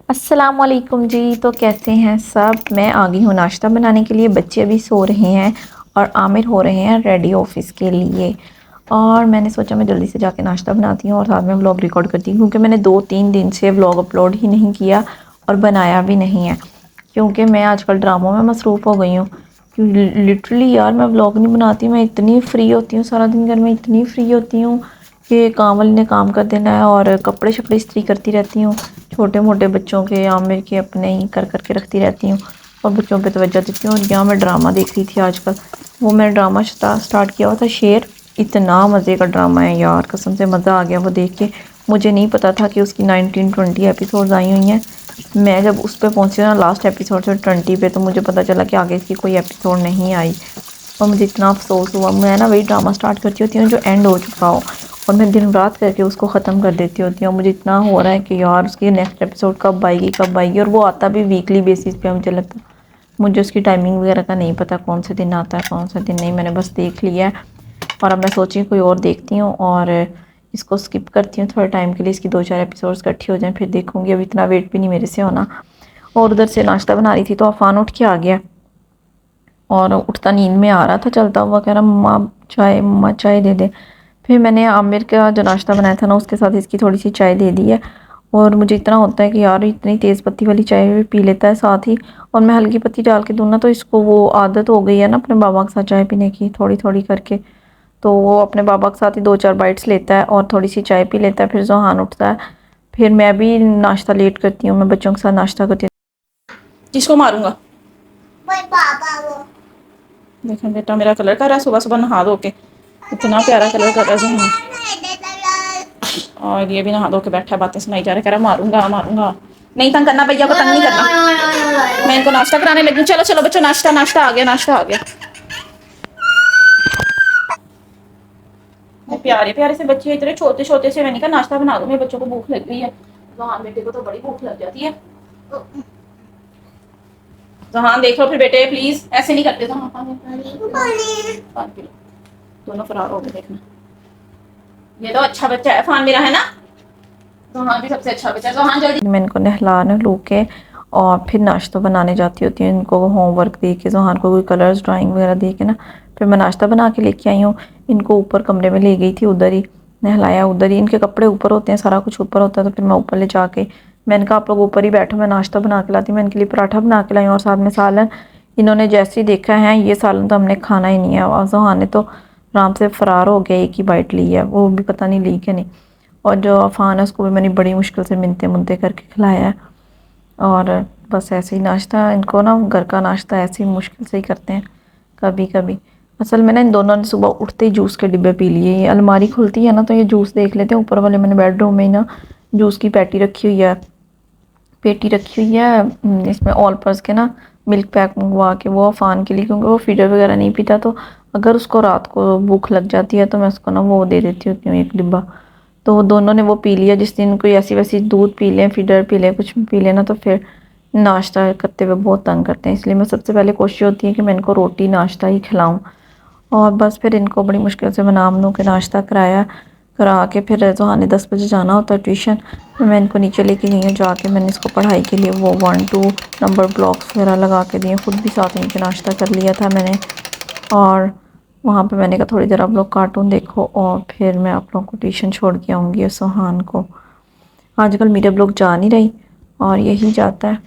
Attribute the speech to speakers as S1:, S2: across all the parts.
S1: अस्सलाम वालेकुम जी। तो कैसे हैं सब। मैं आ गई हूँ नाश्ता बनाने के लिए। बच्चे अभी सो रहे हैं और आमिर हो रहे हैं रेडी ऑफिस के लिए। और मैंने सोचा मैं जल्दी से जाके नाश्ता बनाती हूँ और साथ में व्लॉग रिकॉर्ड करती हूँ, क्योंकि मैंने 2-3 दिन से व्लॉग अपलोड ही नहीं किया और बनाया भी नहीं है, क्योंकि मैं आजकल ड्रामों में मसरूफ़ हो गई हूँ। लिटरली यार मैं व्लॉग नहीं बनाती। मैं इतनी फ्री होती हूँ सारा दिन घर में, इतनी फ्री होती हूँ कि काम वाली ने काम कर देना है और कपड़े शपड़े इस्त्री करती रहती हूँ। छोटे मोटे बच्चों के, आमिर के, अपने ही कर करके रखती रहती हूँ और बच्चों पे तवज्जो देती हूँ। और यहाँ मैं ड्रामा देख रही थी आजकल। वो मैंने ड्रामा स्टार्ट किया हुआ था शेर। इतना मज़े का ड्रामा है यार, कसम से मज़ा आ गया वो देख के। मुझे नहीं पता था कि उसकी 19-20 एपिसोड्स आई हुई हैं। मैं जब उस पर पहुँची ना लास्ट एपिसोड से 20 पे, तो मुझे पता चला कि आगे इसकी कोई एपिसोड नहीं आई। और मुझे इतना अफसोस हुआ। मैं ना वही ड्रामा स्टार्ट करती होती हूँ जो एंड हो चुका हो, और मैं दिन रात करके उसको ख़त्म कर देती होती हूँ। मुझे इतना हो रहा है कि यार उसकी नेक्स्ट एपिसोड कब आएगी कब आएगी। और वो आता भी वीकली बेसिस पे, मुझे लगता है। मुझे उसकी टाइमिंग वगैरह का नहीं पता, कौन से दिन आता है कौन सा दिन नहीं। मैंने बस देख लिया है और अब मैं सोची कोई और देखती हूँ और इसको स्किप करती हूँ थोड़े टाइम के लिए। इसकी 2-4 एपिसोड्स इकट्ठी हो जाएं फिर देखूँगी। अब इतना वेट भी नहीं मेरे से होना। और उधर से नाश्ता बना रही थी तो अफान उठ के आ गया और उठता नींद में आ रहा था चलता हुआ, कह रहा मम्मा चाय दे दे। फिर मैंने आमिर का जो नाश्ता बनाया था ना उसके साथ इसकी थोड़ी सी चाय दे दी है। और मुझे इतना होता है कि यार इतनी तेज़ पत्ती वाली चाय भी पी लेता है साथ ही, और मैं हल्की पत्ती डाल के दूँ ना तो इसको वो आदत हो गई है ना अपने बाबा के साथ चाय पीने की, थोड़ी थोड़ी करके। तो वो अपने बाबा के साथ ही 2-4 बाइट्स लेता है और थोड़ी सी चाय पी लेता है। फिर जोहान उठता है। फिर मैं भी नाश्ता लेट करती हूँ, मैं बच्चों के साथ नाश्ता करती हूँ।
S2: जिसको मारूंगा देखें बेटा मेरा कलर कर रहा है सुबह सुबह नहा धो के। इतना प्यारा कलर कर रहा है और ये भी नहा धो के बैठा है, बातें सुनाई जा रहा है, कह रहा मारूंगा मारूंगा। नहीं तंग करना, भैया को तंग नहीं करना। मैं इनको नाश्ता कराने लगी। चलो चलो बच्चों, नाश्ता नाश्ता आ गया, नाश्ता आ गया। प्यारे प्यारे से बच्चे, इतने छोटे छोटे से। मैंने कहा नाश्ता बना दो, मेरे बच्चों को भूख लग गई है। जहान बेटे को तो बड़ी भूख लग जाती है। जहान देख लो फिर बेटे, प्लीज ऐसे नहीं करते। जहान पानी पी लो। दोनों फरार हो गए देखना। ये तो अच्छा बच्चा है फान मेरा, है ना। जहान भी सबसे अच्छा बच्चा है। जहान जल्दी।
S1: मैं इनको नहला नहलू के और फिर नाश्ता बनाने जाती होती हूँ। इनको होमवर्क दे के, जोहान को कोई कलर्स ड्राइंग वगैरह दे के ना फिर मैं नाश्ता बना के लेके आई हूँ। इनको ऊपर कमरे में ले गई थी, उधर ही नहलाया, उधर ही। इनके कपड़े ऊपर होते हैं, सारा कुछ ऊपर होता है, तो फिर मैं ऊपर ले जाके मैंने कहा आप लोग ऊपर ही बैठो, मैं नाश्ता बना के लाती हूँ। मैं इनके लिए पराठा बना के लाई और साथ में सालन। इन्होंने जैसे ही देखा है ये सालन तो हमने खाना ही नहीं है। और जोहान ने तो आराम से फ़रार हो गया, एक ही बाइट ली है, वो भी पता नहीं ली कि नहीं। और जो अफ़ान है उसको भी मैंने बड़ी मुश्किल से मिनते मुनते करके खिलाया है। और बस ऐसे ही नाश्ता, इनको ना घर का नाश्ता ऐसे ही मुश्किल से ही करते हैं कभी कभी। असल में ना इन दोनों ने सुबह उठते ही जूस के डिब्बे पी लिए। ये अलमारी खुलती है ना तो ये जूस देख लेते हैं। ऊपर वाले मैंने बेडरूम में ही ना जूस की पेटी रखी हुई है, पेटी रखी हुई है। इसमें ऑल पर्स के ना मिल्क पैक मंगवा के वो अफ़ान के लिए, क्योंकि वो फीडर वगैरह नहीं पीता, तो अगर उसको रात को भूख लग जाती है तो मैं उसको ना वो दे देती होती हूँ एक डिब्बा। तो वो दोनों ने वो पी लिया। जिस दिन कोई ऐसी वैसी दूध पी लें, फीडर पी लें, कुछ भी पी लेना, तो फिर नाश्ता करते हुए बहुत तंग करते हैं। इसलिए मैं सबसे पहले कोशिश होती है कि मैं इनको रोटी नाश्ता ही खिलाऊं। और बस फिर इनको बड़ी मुश्किल से बना बनू के नाश्ता कराया, करा के फिर जोहाने 10 बजे जाना होता है ट्यूशन। तो मैं इनको नीचे लेके गई हूँ, जाके मैंने इसको पढ़ाई के लिए वो 1-2 नंबर ब्लॉक्स वगैरह लगा के दिए। खुद भी साथ में नाश्ता कर लिया था मैंने। और वहाँ पे मैंने कहा थोड़ी देर आप लोग कार्टून देखो और फिर मैं आप लोगों को ट्यूशन छोड़ के आऊँगी सुहान को। आजकल मेरे ब्लॉग जा नहीं रही और यही जाता है,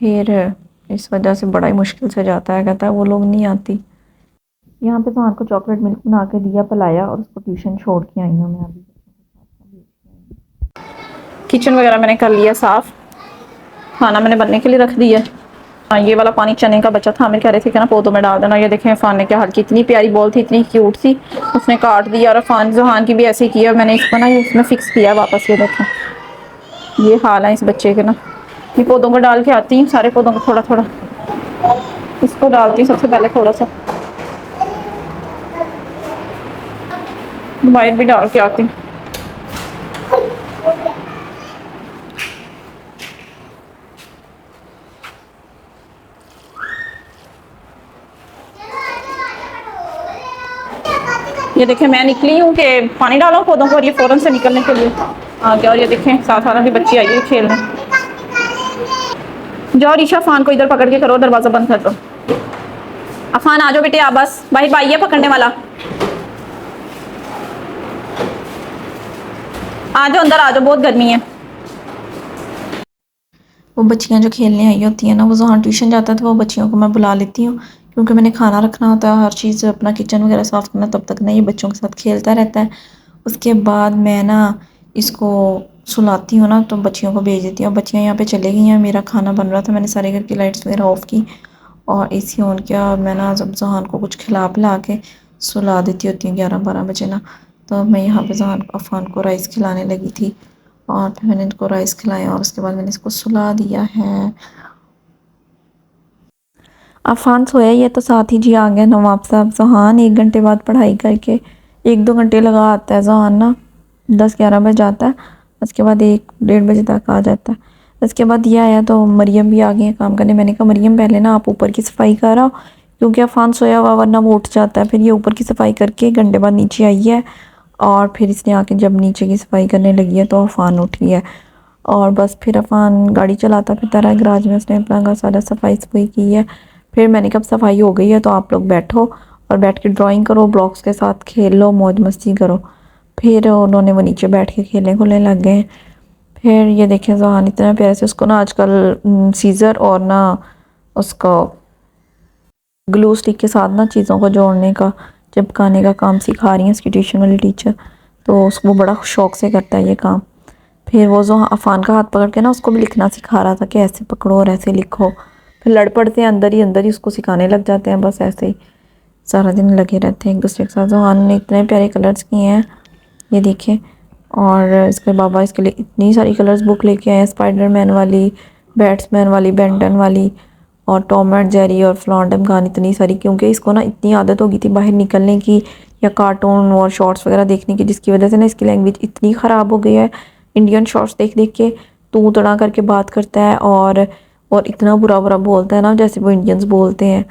S1: फिर इस वजह से बड़ा ही मुश्किल से जाता है। कहता है वो लोग नहीं आती। यहाँ पे सुहान को चॉकलेट मिल्क बना के दिया, पिलाया और उसको ट्यूशन छोड़ के आई हूँ मैं अभी।
S2: किचन वगैरह मैंने कर लिया साफ, खाना मैंने बनने के लिए रख दिया। हाँ, ये वाला पानी चने का बचा था, हमें कह रहे थे कि ना पौधों में डाल देना। ये देखें अफान ने क्या हाल की, इतनी प्यारी बॉल थी, इतनी क्यूट सी, उसने काट दिया। और अफान जोहान की भी ऐसे ही किया। मैंने इसको ना इसमें फिक्स किया वापस। ये देखें ये हाल है इस बच्चे के ना। ये पौधों को डाल के आती हूँ, सारे पौधों को थोड़ा थोड़ा। इसको डालती हूँ सबसे पहले थोड़ा सा, बाहर भी डाल के आती हूँ। ये देखें मैं निकली हूँ कि पानी डालो पौधों को, और ये फ़ौरन से निकलने के लिए आ गया। और ये देखें साथ वाला भी बच्ची आई है खेलने। जाओ रीशा, अफान को इधर पकड़ के करो, दरवाजा बंद कर दो। अफान आ जाओ बेटे, आ बस, भाई भाई है पकड़ने वाला, आ जाओ अंदर, आ जाओ, बहुत गर्मी है।
S1: वो बच्चियाँ जो खेलने आई होती हैं ना, वो जहाँ ट्यूशन जाता है तो वो बच्चियों को मैं बुला लेती हूँ, क्योंकि मैंने खाना रखना होता है, हर चीज़ अपना किचन वगैरह साफ़ करना, तब तक ना ये बच्चों के साथ खेलता रहता है। उसके बाद मैं ना इसको सुलाती हूँ ना, तो बच्चियों को भेज देती हूँ। बच्चियाँ यहाँ पे चले गई हैं, मेरा खाना बन रहा था, मैंने सारे घर की लाइट्स वगैरह ऑफ़ की और एसी ऑन किया, और मैं ना जब जहान को कुछ खिला पिला के सुला देती होती हूँ 11-12 बजे ना, तो मैं यहाँ पे जहान अफ़ान को राइस खिलाने लगी थी, और फिर मैंने इनको राइस खिलाया और उसके बाद मैंने इसको सुला दिया है। अफ़ान सोया ही है तो साथ ही जी आ गया नवाब साहब जहान, 1 घंटे बाद पढ़ाई करके, 1-2 घंटे लगा आता है जहान ना, 10-11 बजे जाता है, उसके बाद 1-1:30 बजे तक आ जाता है। उसके बाद ये आया तो मरियम भी आ गई है काम करने। मैंने कहा मरियम पहले ना आप ऊपर की सफाई कर आओ, क्योंकि अफ़ान सोया हुआ वरना वो उठ जाता है। फिर ये ऊपर की सफाई करके 1 घंटे बाद नीचे आई है, और फिर इसने आके जब नीचे की सफाई करने लगी है तो अफ़ान उठ गया है, और बस फिर अफ़ान गाड़ी चलाता फिरता रहा गराज में, उसने अपना सारा सफाई सफाई की है। फिर मैंने कब सफाई हो गई है तो आप लोग बैठो और बैठ के ड्राइंग करो, ब्लॉक्स के साथ खेल लो, मौज मस्ती करो। फिर उन्होंने वो नीचे बैठ के खेलने खुलने लग गए। फिर ये देखें जहान इतना प्यारे से, उसको ना आजकल सीज़र और ना उसको ग्लू स्टिक के साथ ना चीज़ों को जोड़ने का, चिपकाने का काम सिखा रही हैं उसकी ट्यूशन वाली टीचर, तो उसको बड़ा शौक से करता है ये काम। फिर वो जो अफ़ान का हाथ पकड़ के ना उसको भी लिखना सिखा रहा था कि ऐसे पकड़ो और ऐसे लिखो। फिर लड़ पड़ते हैं, अंदर ही उसको सिखाने लग जाते हैं, बस ऐसे ही सारा दिन लगे रहते हैं एक दूसरे के साथ। जहान ने इतने प्यारे कलर्स किए हैं, ये देखें। और इसके बाबा इसके लिए इतनी सारी कलर्स बुक लेके आए हैं, स्पाइडरमैन वाली, बैट्समैन वाली, बेंटन वाली, और टॉम एंड जेरी और फ्लॉन्डम खान, इतनी सारी, क्योंकि इसको ना इतनी आदत हो गई थी बाहर निकलने की या कार्टून और शॉर्ट्स वगैरह देखने की, जिसकी वजह से ना इसकी लैंग्वेज इतनी ख़राब हो गई है। इंडियन शॉर्ट्स देख देख के तू तड़ा करके बात करता है, और इतना बुरा बुरा बोलता है ना जैसे वो इंडियंस बोलते हैं।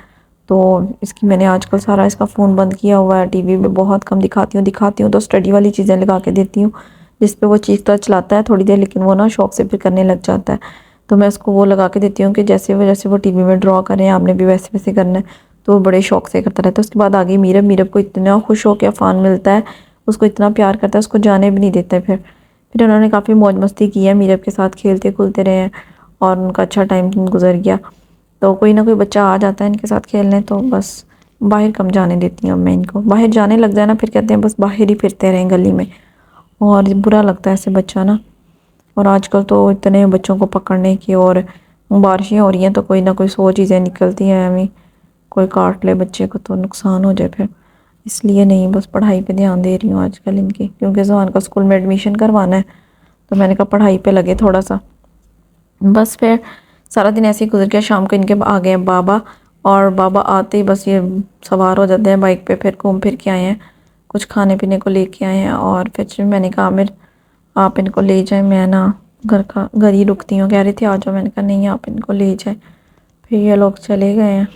S1: तो इसकी मैंने आजकल सारा इसका फ़ोन बंद किया हुआ है, टीवी पे बहुत कम दिखाती हूँ तो स्टडी वाली चीज़ें लगा के देती हूँ, जिस पे वो चीखता चलाता है थोड़ी देर, लेकिन वो ना शौक से फिर करने लग जाता है। तो मैं उसको वो लगा के देती हूँ कि जैसे वो टीवी में ड्रॉ करें, आपने भी वैसे वैसे करना है, तो वो बड़े शौक से करता रहता है। उसके बाद आगे मीरब, मीरब को इतना खुश हो के अफ़ान मिलता है, उसको इतना प्यार करता है, उसको जाने भी नहीं देता है। फिर उन्होंने काफ़ी मौज मस्ती की है, मीरब के साथ खेलते खुलते रहे हैं और उनका अच्छा टाइम गुजर गया। तो कोई ना कोई बच्चा आ जाता है इनके साथ खेलने, तो बस बाहर कम जाने देती हूँ मैं इनको। बाहर जाने लग जाए ना फिर कहते हैं बस बाहर ही फिरते रहें गली में, और बुरा लगता है ऐसे बच्चा ना। और आजकल तो इतने बच्चों को पकड़ने की, और बारिशें हो रही हैं तो कोई ना कोई 100 चीज़ें निकलती हैं हमें, कोई काट ले बच्चे को तो नुकसान हो जाए फिर, इसलिए नहीं, बस पढ़ाई पे ध्यान दे रही हूँ आजकल इनकी, क्योंकि जहान का स्कूल में एडमिशन करवाना है, तो मैंने कहा पढ़ाई पे लगे थोड़ा सा। बस फिर सारा दिन ऐसे ही गुजर गया। शाम को इनके आ गए बाबा, और बाबा आते ही बस ये सवार हो जाते हैं बाइक पे, फिर घूम फिर के आए हैं, कुछ खाने पीने को लेके आए हैं। और फिर मैंने कहा आमिर आप इनको ले जाएं, मैं ना घर ही रुकती हूँ, कह रही थी आ जाओ, मैंने कहा नहीं आप इनको ले जाएं। फिर ये लोग चले गए हैं।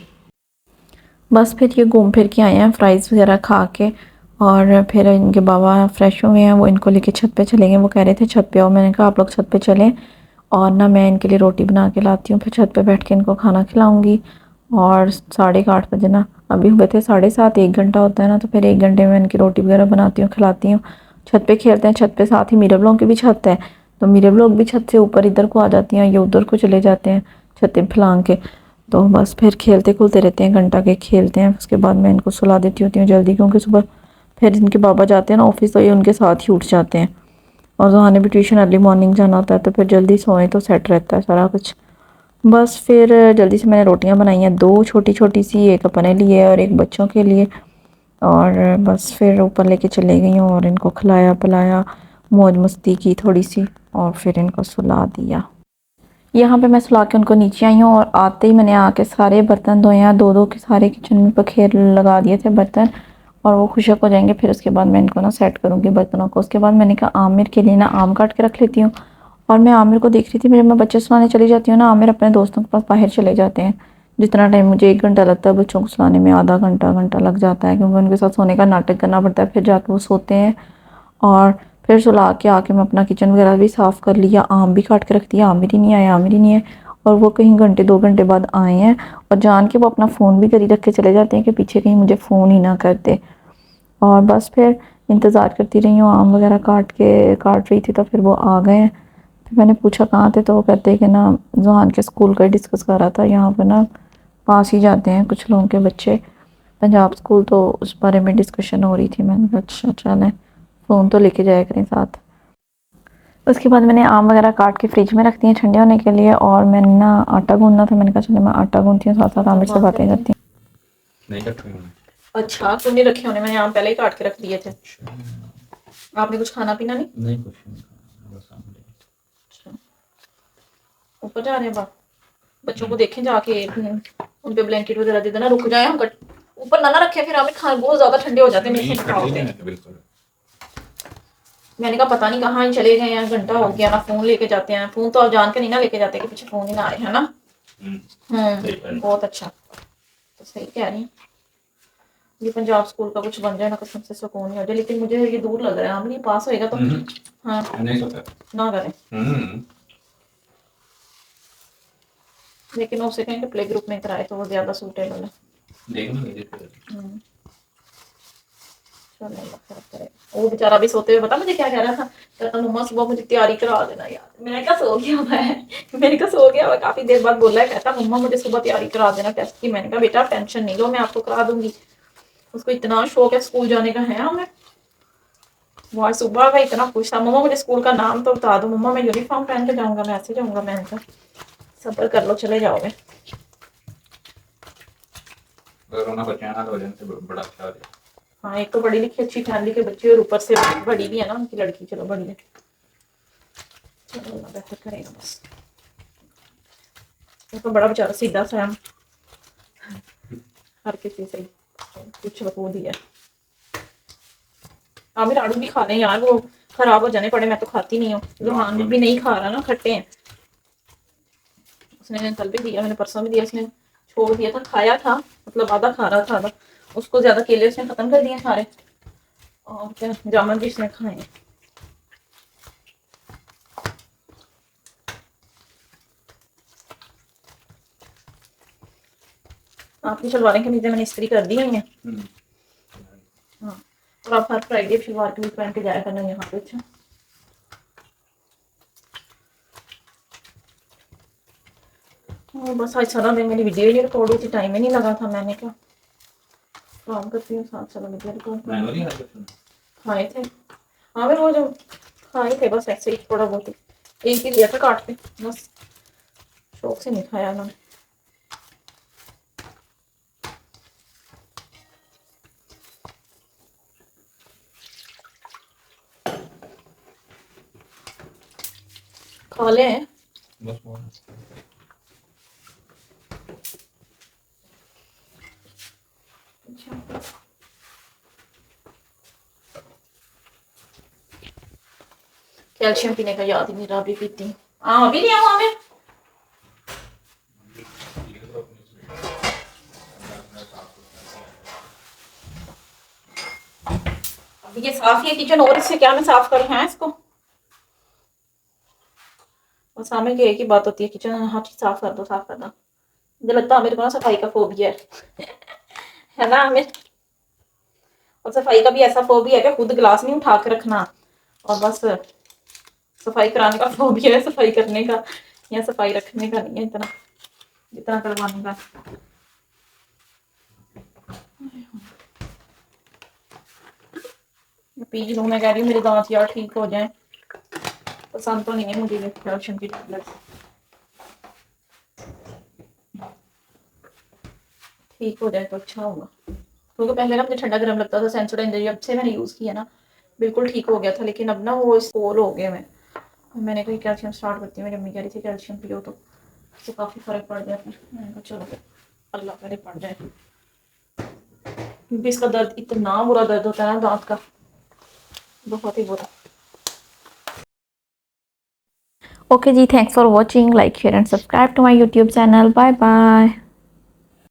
S1: बस फिर ये घूम फिर के आए हैं फ्राइज़ वगैरह खा के, और फिर इनके बाबा फ्रेश हुए हैं, वो इनको लेके छत पे चले गए। वो कह रहे थे छत पे आओ, मैंने कहा आप लोग छत पे चलें, और ना मैं इनके लिए रोटी बना के लाती हूँ, फिर छत पे बैठ के इनको खाना खिलाऊँगी। और 8:30 बजे ना, अभी हुए थे 7:30, 1 घंटा होता है ना, तो फिर 1 घंटे में इनकी रोटी वगैरह बनाती हूँ, खिलाती हूँ। छत पे खेलते हैं, छत पे साथ ही मीरब लोगों की भी छत है, तो मीरब लोग भी छत से ऊपर इधर को आ जाती हैं, ये उधर को चले जाते हैं छतें फैलांग के। तो बस फिर खेलते खुलते रहते हैं, घंटा के खेलते हैं। उसके बाद मैं इनको सुला देती होती हूँ जल्दी, क्योंकि सुबह फिर इनके बाबा जाते हैं ना ऑफिस, तो ये उनके साथ ही उठ जाते हैं, और जहाँ भी ट्यूशन अर्ली मॉर्निंग जाना होता है, तो फिर जल्दी सोएं तो सेट रहता है सारा कुछ। बस फिर जल्दी से मैंने रोटियां बनाई हैं, 2 छोटी छोटी सी, एक अपने लिए और एक बच्चों के लिए। और बस फिर ऊपर लेके चले गई हूँ और इनको खिलाया पिलाया, मौज मस्ती की थोड़ी सी, और फिर इनको सुला दिया। यहाँ पे मैं सुला के उनको नीचे आई हूँ, और आते ही मैंने आके सारे बर्तन धोए हैं, 2-2 के सारे किचन में पखेर लगा दिए थे बर्तन, और वो खुशक हो जाएंगे। फिर उसके बाद मैं इनको ना सेट करूँगी बर्तनों को। उसके बाद मैंने कहा आमिर के लिए ना आम काट के रख लेती हूँ, और मैं आमिर को देख रही थी, मेरे मैं बच्चे सुलाने चली जाती हूँ ना, आमिर अपने दोस्तों के पास बाहर चले जाते हैं। जितना टाइम मुझे 1 घंटा लगता है बच्चों को सुलाने में, आधा घंटा घंटा लग जाता है, क्योंकि उनके साथ सोने का नाटक करना पड़ता है, फिर जाके वो सोते हैं। और फिर सुला के आके मैं अपना किचन वगैरह भी साफ़ कर लिया, आम भी काट के रख दिया, आमिर ही नहीं आया, आमिर ही नहीं है। और वो कहीं घंटे 2 घंटे बाद आए हैं और जान के वो अपना फ़ोन भी करी रख के चले जाते हैं कि पीछे कहीं मुझे फ़ोन ही ना कर दे। और बस फिर इंतज़ार करती रही हूँ, आम वगैरह काट रही थी तो फिर वो आ गए हैं। फिर मैंने पूछा कहाँ थे, तो वो कहते हैं कि ना ज़ुहान के स्कूल का डिस्कस कर रहा था, यहाँ पर ना पास ही जाते हैं कुछ लोगों के बच्चे पंजाब स्कूल, तो उस बारे में डिस्कशन हो रही थी। मैंने कहा अच्छा चलें, फ़ोन तो लेके जाया करें साथ। उसके बाद मैंने आम वगैरह काट के फ्रिज में रख दिए ठंडे होने के लिए, और मैंने ना आटा गूंदना था, मैंने कहा चलो मैं आटा गूंदती हूँ, साथ साथ आमिर से बातें करती हूँ।
S3: नहीं रखे हुए।
S2: अच्छा तुम नहीं रखे होने, मैंने आम पहले ही काट के रख दिए थे। आपने कुछ खाना पीना नहीं?
S3: नहीं कुछ नहीं खाना, बस आमलेट।
S2: अच्छा ऊपर जा रहे हैं बाप, बच्चों को देखें जाके उन पे ब्लैंकेट वगैरह दे देना, रुक जाए हम ऊपर ना रखे, फिर हमें खाना बहुत ज्यादा ठंडे हो जाते हैं मेरे से खाओगे।
S3: बिल्कुल।
S2: मैंने कहा पता नहीं कहाँ चले गए हैं, घंटा हो गया ना, फोन लेके जाते हैं, फोन तो आप जान के नहीं ना लेके जाते कि पीछे फोन ही ना आए, है ना। बहुत अच्छा, तो सही कह रही हूँ। ये पंजाब स्कूल का कुछ बन जाए ना, कसम से सुकून ही हो जाए, लेकिन मुझे ये दूर लग रहा है, हम नहीं पास होएगा तो हाँ
S3: नहीं पता
S2: ना करें। लेकिन उससे कहें कि प्ले ग्रुप में कराए तो वो ज्यादा सूटेबल है। वो बेचारा भी सोते हुए पता मुझे क्या कह रहा था, कहता मम्मा सुबह मुझे तैयारी करा देना यार। मैंने कहा सो गया हुआ है, मैंने कहा सो गया हुआ, काफी देर बाद बोला है, कहता मम्मा मुझे सुबह तैयारी करा देना टेस्ट की। मैंने कहा बेटा टेंशन नहीं लो, मैं आपको करा दूंगी। उसको इतना शौक है स्कूल जाने का है हमें। वो सुबह का इतना खुश था, मम्मा मुझे स्कूल का नाम तो बता दो, मम्मा मैं यूनिफॉर्म पहन के जाऊंगा, मैं ऐसे जाऊंगा। मैंने कहा सब्र कर लो, चले जाओगे।
S3: बड़ा अच्छा है।
S2: हाँ एक तो पढ़ी लिखी अच्छी फैमिली के बच्चे, और ऊपर से बड़ी भी है ना उनकी लड़की, चलो बड़ी है, चलो अल्लाह बेहतर करेगा बस। वो तो बड़ा बेचारा सीधा सा है, हर किसी से कुछ बको दिया। आमिर आड़ू भी खा लें यार, वो खराब हो जाने पड़े, मैं तो खाती नहीं हूँ। रुहान भी नहीं खा रहा ना, खट्टे हैं। उसने कल भी दिया, मैंने परसों भी दिया, उसने छोड़ दिया था, खाया था मतलब आधा खा रहा था, आधा उसको ज्यादा केले उसने खत्म कर दिए सारे, और क्या जामुन भी इसने खाए। आपकी शलवारें के नीचे मैंने इस्त्री कर दी हुई है। हाँ और आप हर फ्राइडे शलवार के लिए पहन के जाया करना यहाँ पे। अच्छा और बस आज सारा दिन मेरी वीडियो नहीं रिकॉर्ड हुई थी, टाइम ही नहीं लगा था। मैंने क्या काम करती हूँ साथ, चलो वीडियो रिकॉर्ड खाए थे। हाँ फिर वो जो खाए थे बस ऐसे ही थोड़ा बहुत ही, एक ही लिया था काट के, बस शौक से नहीं खाया उन्होंने। खा ले
S3: बस
S2: कैल्शियम पीने का याद ही नहीं रहा, अभी पीती हूँ। हाँ अभी नहीं आऊँ हमें। अभी ये साफ ही है किचन, और इससे क्या मैं साफ करूँ है इसको। बस आमिर की एक ही बात होती है, किचन हर चीज साफ कर दो, साफ करना। मुझे लगता है आमिर को ना सफाई का फोबिया है ना आमिर। और सफाई का भी ऐसा फोबिया है कि खुद गिलास नहीं उठा के रखना, और बस सफाई कराने का फोबिया है, सफाई करने का या सफाई रखने का नहीं है इतना, जितना करवाने का। पी लूँ, मैं कह रही हूँ मेरे दांत यार ठीक हो जाए। पसंद तो नहीं है मुझे ये कैल्शियम की टैबलेट, ठीक हो जाए तो अच्छा होगा। क्योंकि पहले ना मुझे ठंडा गर्म लगता था, सेंसोडाइन जब से मैंने यूज़ किया ना बिल्कुल ठीक हो गया था, लेकिन अब ना वो स्पोल हो गए। मैंने कहा कैल्शियम स्टार्ट करती हूँ, मेरी अम्मी कह रही थी कैल्शियम पियो तो उससे काफ़ी फ़र्क पड़ जाता है। मैंने कहा चलो अल्लाह करे पड़ जाए, क्योंकि इसका दर्द इतना बुरा दर्द होता है ना दांत का, बहुत ही बुरा।
S1: ओके जी, thanks for watching, like share and subscribe to my YouTube channel, bye bye.